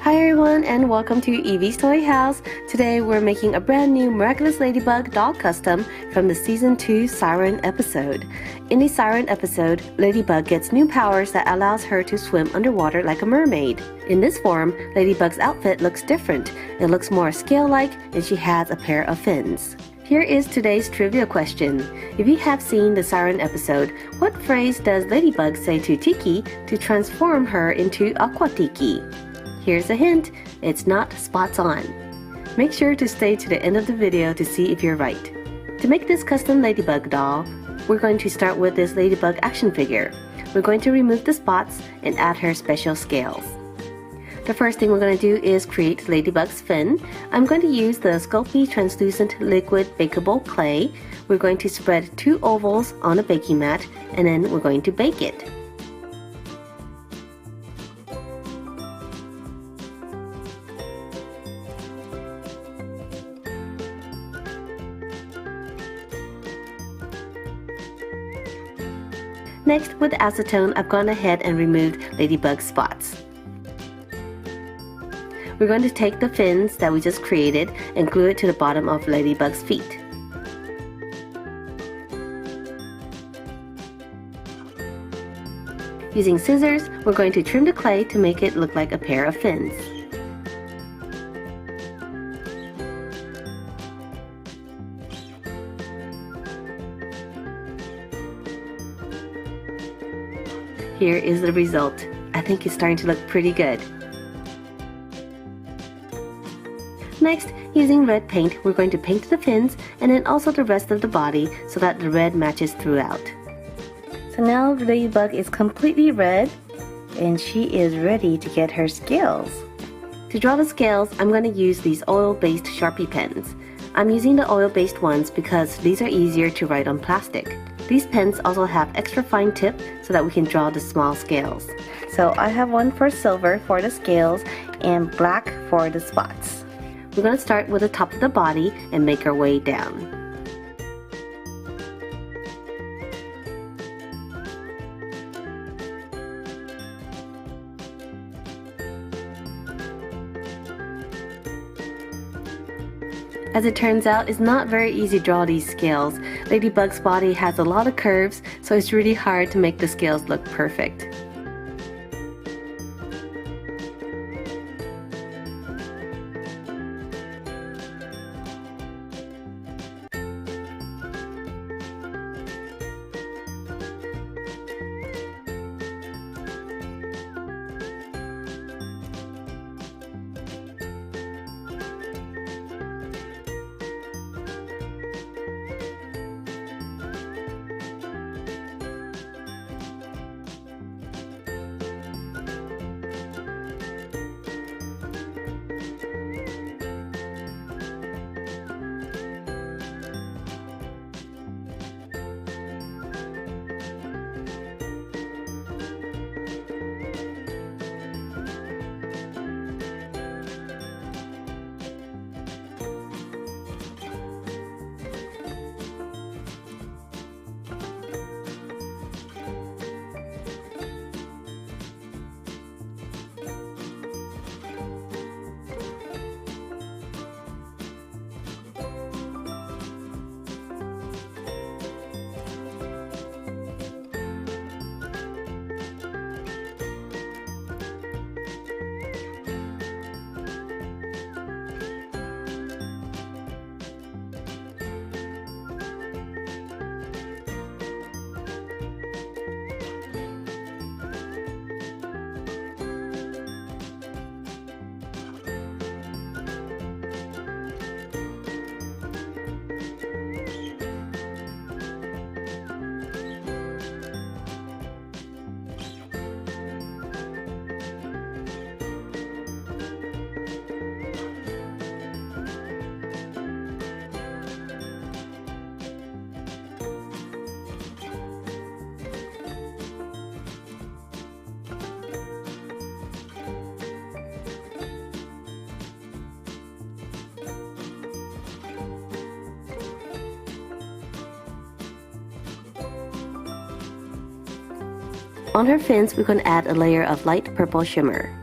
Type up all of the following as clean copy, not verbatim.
Hi everyone and welcome to Evie's Toy House. Today we're making a brand new Miraculous Ladybug doll custom from the Season 2 Syren episode. In the Syren episode, Ladybug gets new powers that allows her to swim underwater like a mermaid. In this form, Ladybug's outfit looks different. It looks more scale-like and she has a pair of fins. Here is today's trivia question. If you have seen the Syren episode, what phrase does Ladybug say to Tiki to transform her into Aqua Tiki? Here's a hint, it's not spots on. Make sure to stay to the end of the video to see if you're right. To make this custom Ladybug doll, we're going to start with this Ladybug action figure. We're going to remove the spots and add her special scales. The first thing we're going to do is create Ladybug's fin. I'm going to use the Sculpey translucent liquid bakeable clay. We're going to spread 2 ovals on a baking mat and then we're going to bake it. Next, with acetone, I've gone ahead and removed Ladybug's spots. We're going to take the fins that we just created and glue it to the bottom of Ladybug's feet. Using scissors, we're going to trim the clay to make it look like a pair of fins. Here is the result. I think it's starting to look pretty good. Next, using red paint, we're going to paint the fins and then also the rest of the body so that the red matches throughout. So now the Ladybug is completely red and she is ready to get her scales. To draw the scales, I'm going to use these oil-based Sharpie pens. I'm using the oil-based ones because these are easier to write on plastic. These pens also have extra fine tip so that we can draw the small scales. So I have one for silver for the scales and black for the spots. We're going to start with the top of the body and make our way down. As it turns out, it's not very easy to draw these scales. Ladybug's body has a lot of curves, so it's really hard to make the scales look perfect. On her fins, we're going to add a layer of light purple shimmer.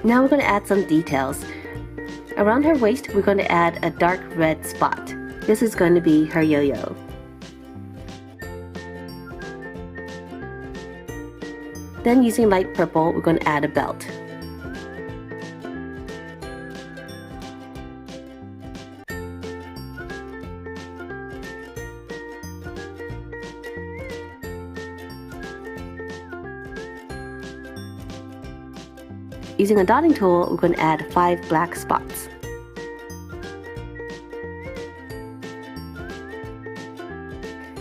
Now we're going to add some details. Around her waist, we're going to add a dark red spot. This is going to be her yo-yo. Then using light purple, we're going to add a belt. Using a dotting tool, we're going to add 5 black spots.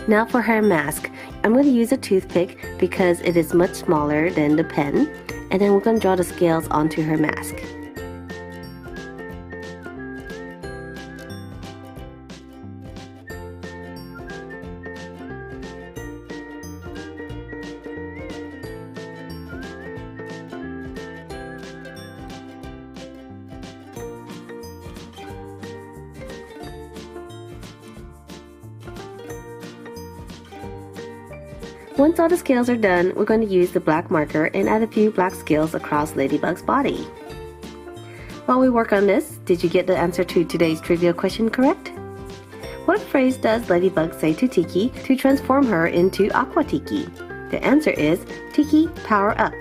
Now for her mask, I'm going to use a toothpick because it is much smaller than the pen, and then we're going to draw the scales onto her mask. Once all the scales are done, we're going to use the black marker and add a few black scales across Ladybug's body. While we work on this, did you get the answer to today's trivia question correct? What phrase does Ladybug say to Tiki to transform her into Aqua Tiki? The answer is, Tiki, power up.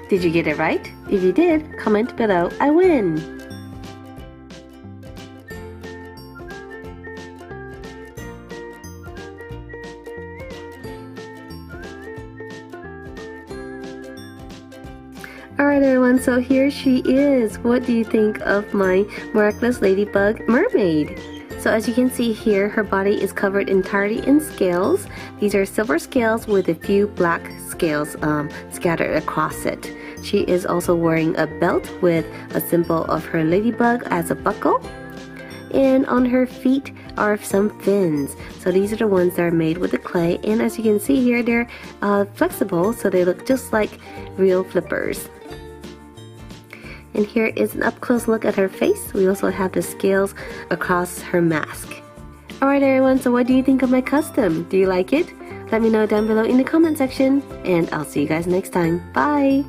Did you get it right? If you did, comment below, I win! Alright everyone, so here she is. What do you think of my Miraculous Ladybug Mermaid? So as you can see here, her body is covered entirely in scales. These are silver scales with a few black scales scattered across it. She is also wearing a belt with a symbol of her ladybug as a buckle. And on her feet are some fins. So these are the ones that are made with the clay. And as you can see here, they're flexible, so they look just like real flippers. And here is an up-close look at her face. We also have the scales across her mask. Alright everyone, so what do you think of my custom? Do you like it? Let me know down below in the comment section. And I'll see you guys next time. Bye!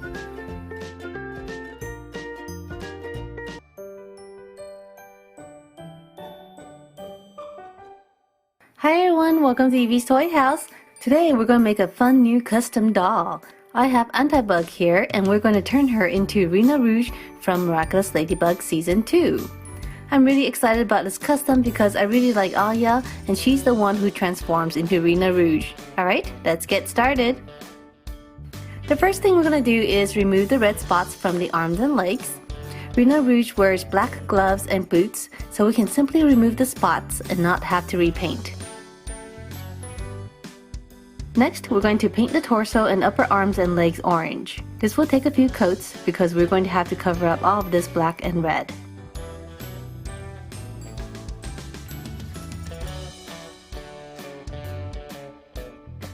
Hi everyone, welcome to Evies Toy House. Today we're going to make a fun new custom doll. I have Antibug here, and we're going to turn her into Rena Rouge from Miraculous Ladybug Season 2. I'm really excited about this custom because I really like Alya, and she's the one who transforms into Rena Rouge. Alright, let's get started. The first thing we're going to do is remove the red spots from the arms and legs. Rena Rouge wears black gloves and boots, so we can simply remove the spots and not have to repaint. Next, we're going to paint the torso and upper arms and legs orange. This will take a few coats because we're going to have to cover up all of this black and red.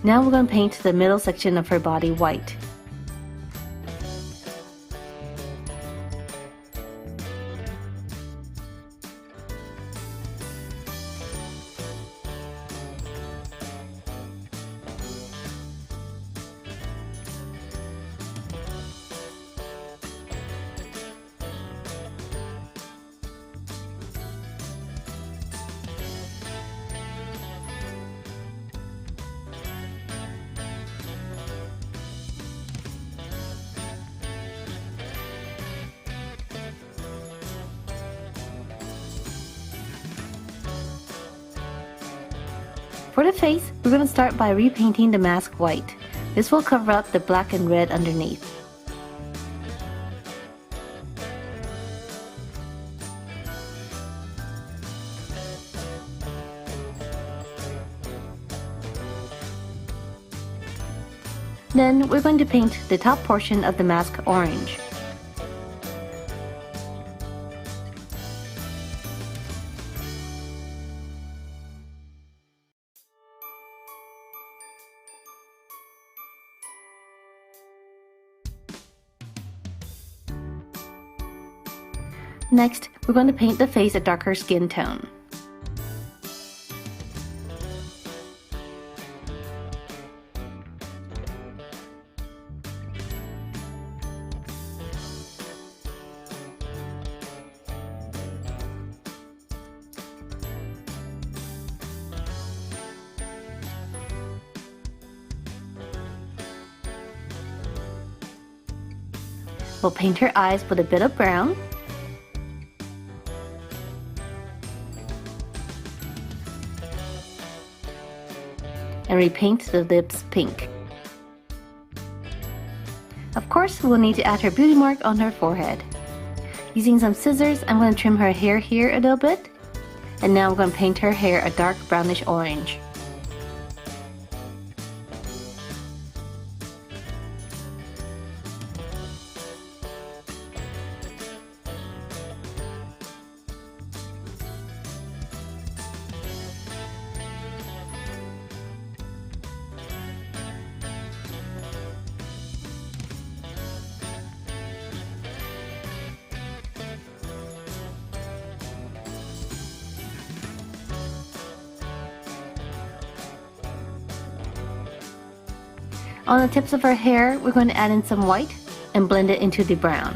Now we're going to paint the middle section of her body white. For the face, we're going to start by repainting the mask white. This will cover up the black and red underneath. Then we're going to paint the top portion of the mask orange. Next, we're going to paint the face a darker skin tone. We'll paint her eyes with a bit of brown. And repaint the lips pink. Of course, we'll need to add her beauty mark on her forehead. Using some scissors, I'm going to trim her hair here a little bit. And now I'm going to paint her hair a dark brownish orange. On the tips of her hair, we're going to add in some white and blend it into the brown.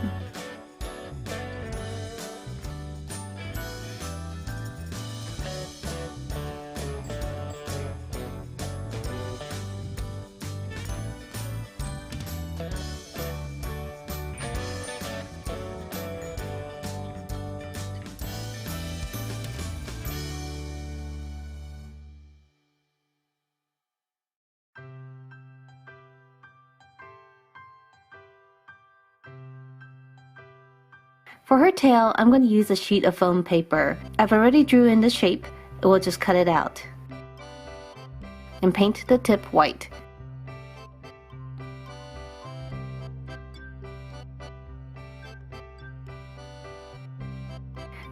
For her tail, I'm going to use a sheet of foam paper. I've already drew in the shape, and we'll just cut it out. And paint the tip white.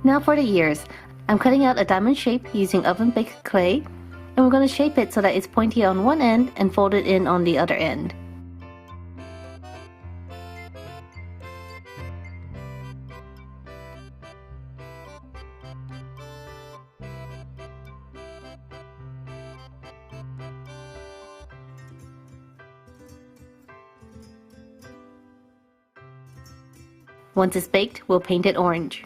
Now for the ears. I'm cutting out a diamond shape using oven baked clay, and we're going to shape it so that it's pointy on one end and folded in on the other end. Once it's baked, we'll paint it orange.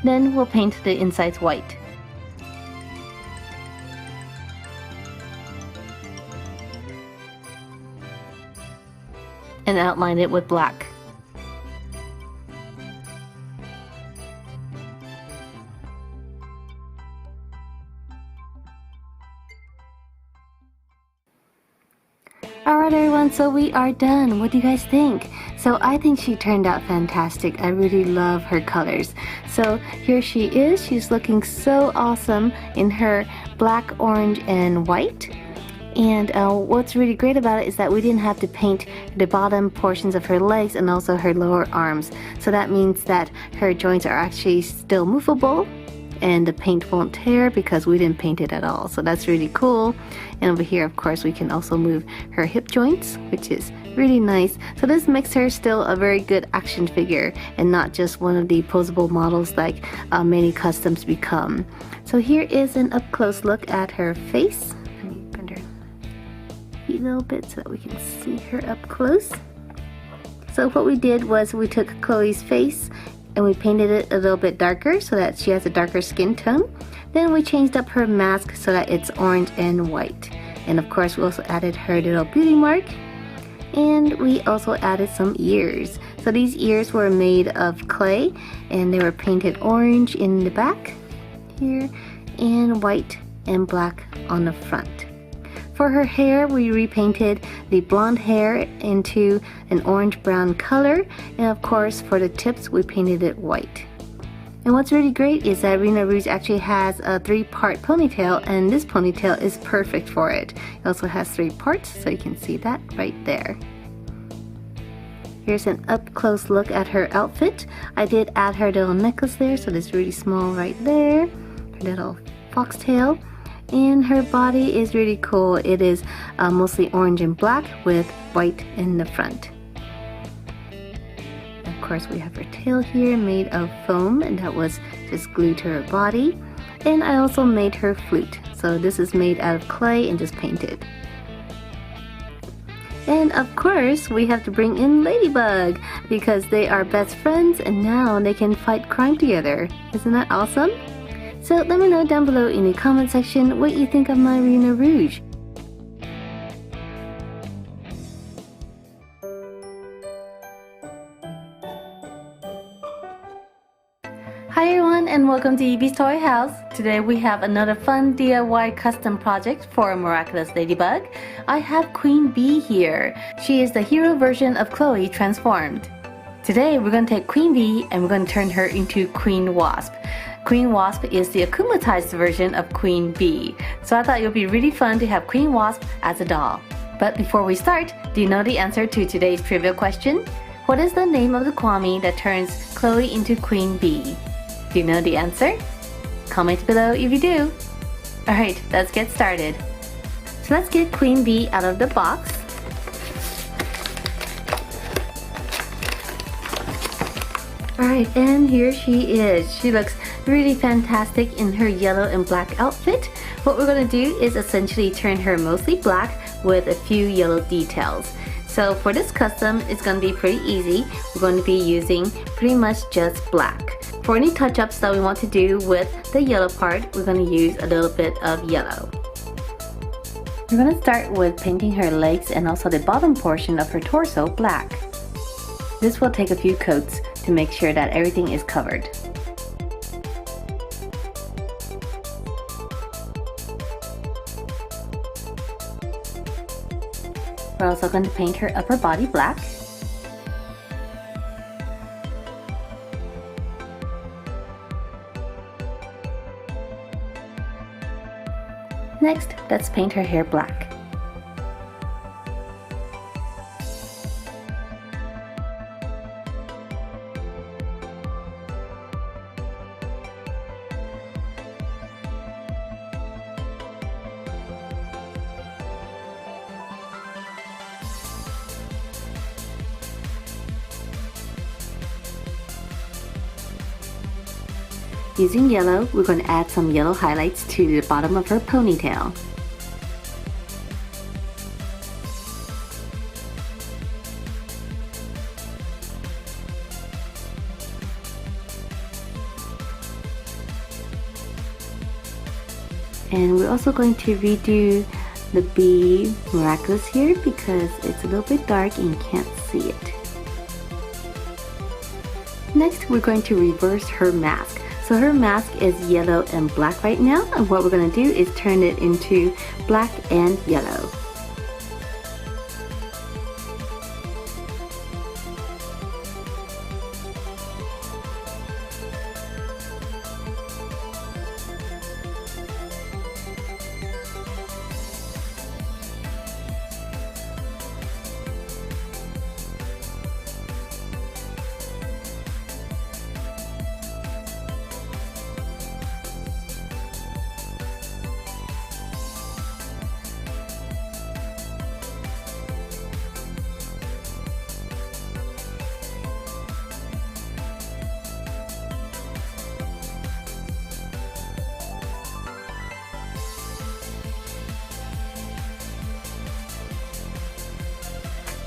Then we'll paint the insides white. And outline it with black. Alright everyone, so we are done. What do you guys think? So I think she turned out fantastic. I really love her colors. So here she is. She's looking so awesome in her black, orange, and white. And what's really great about it is that we didn't have to paint the bottom portions of her legs and also her lower arms. So that means that her joints are actually still movable and the paint won't tear because we didn't paint it at all. So that's really cool. And over here, of course, we can also move her hip joints, which is really nice. So this makes her still a very good action figure and not just one of the posable models like many customs become. So here is an up-close look at her face. A little bit so that we can see her up close. So what we did was we took Chloe's face and we painted it a little bit darker so that she has a darker skin tone. Then we changed up her mask so that it's orange and white. And of course we also added her little beauty mark. And we also added some ears. So these ears were made of clay and they were painted orange in the back here and white and black on the front. For her hair, we repainted the blonde hair into an orange-brown color, and of course for the tips we painted it white. And what's really great is that Rena Rouge actually has a 3-part ponytail, and this ponytail is perfect for it. It also has 3 parts, so you can see that right there. Here's an up-close look at her outfit. I did add her little necklace there, so it's really small right there. Her little foxtail. And her body is really cool. It is mostly orange and black with white in the front. Of course we have her tail here made of foam and that was just glued to her body. And I also made her flute. So this is made out of clay and just painted. And of course, we have to bring in Ladybug because they are best friends and now they can fight crime together. Isn't that awesome? So let me know down below in the comment section what you think of my Rena Rouge. Hi everyone and welcome to Evies Toy House. Today we have another fun DIY custom project for Miraculous Ladybug. I have Queen Bee here. She is the hero version of Chloe transformed. Today we're going to take Queen Bee and we're going to turn her into Queen Wasp. Queen Wasp is the akumatized version of Queen Bee. So I thought it would be really fun to have Queen Wasp as a doll. But before we start, do you know the answer to today's trivia question? What is the name of the Kwami that turns Chloe into Queen Bee? Do you know the answer? Comment below if you do. Alright, let's get started. So let's get Queen Bee out of the box. Alright, and here she is. She looks really fantastic in her yellow and black outfit. What we're going to do is essentially turn her mostly black with a few yellow details. So for this custom, it's going to be pretty easy. We're going to be using pretty much just black. For any touch-ups that we want to do with the yellow part, we're going to use a little bit of yellow. We're going to start with painting her legs and also the bottom portion of her torso black. This will take a few coats to make sure that everything is covered. We're also going to paint her upper body black. Next, let's paint her hair black. Using yellow, we're going to add some yellow highlights to the bottom of her ponytail. And we're also going to redo the bee Miraculous here because it's a little bit dark and you can't see it. Next, we're going to reverse her mask. So her mask is yellow and black right now, and what we're going to do is turn it into black and yellow.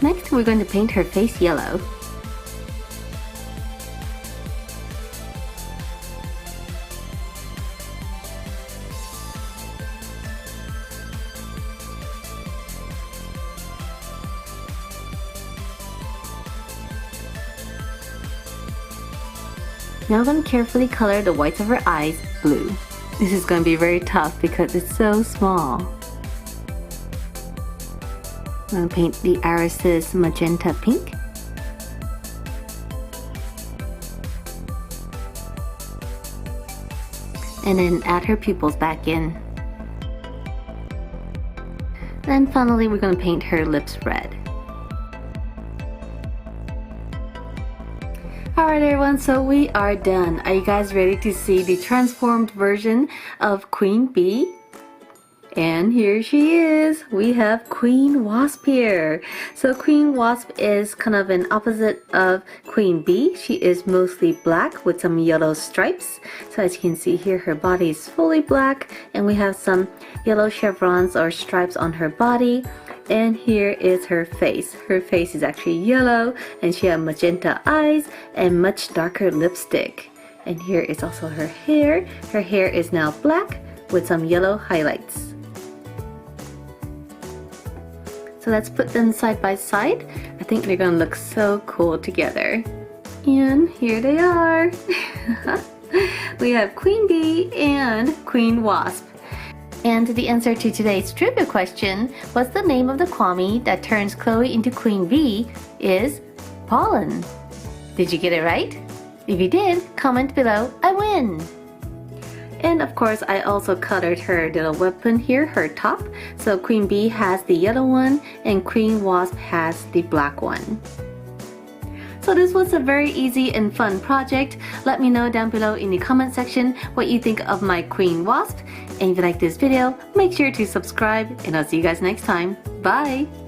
Next, we're going to paint her face yellow. Now I'm going to carefully color the whites of her eyes blue. This is going to be very tough because it's so small. I'm going to paint the irises magenta pink. And then add her pupils back in. And finally we're going to paint her lips red. Alright everyone, so we are done. Are you guys ready to see the transformed version of Queen Bee? And here she is. We have Queen Wasp here. So Queen Wasp is kind of an opposite of Queen Bee. She is mostly black with some yellow stripes. So as you can see here, her body is fully black and we have some yellow chevrons or stripes on her body. And here is her face. Her face is actually yellow and she has magenta eyes and much darker lipstick. And here is also her hair. Her hair is now black with some yellow highlights. So let's put them side by side. I think they're gonna look so cool together. And here they are. We have Queen Bee and Queen Wasp. And the answer to today's trivia question, what's the name of the Kwami that turns Chloe into Queen Bee, is Pollen. Did you get it right? If you did, comment below, I win! And of course, I also colored her little weapon here, her top. So Queen Bee has the yellow one and Queen Wasp has the black one. So this was a very easy and fun project. Let me know down below in the comment section what you think of my Queen Wasp. And if you like this video, make sure to subscribe and I'll see you guys next time. Bye!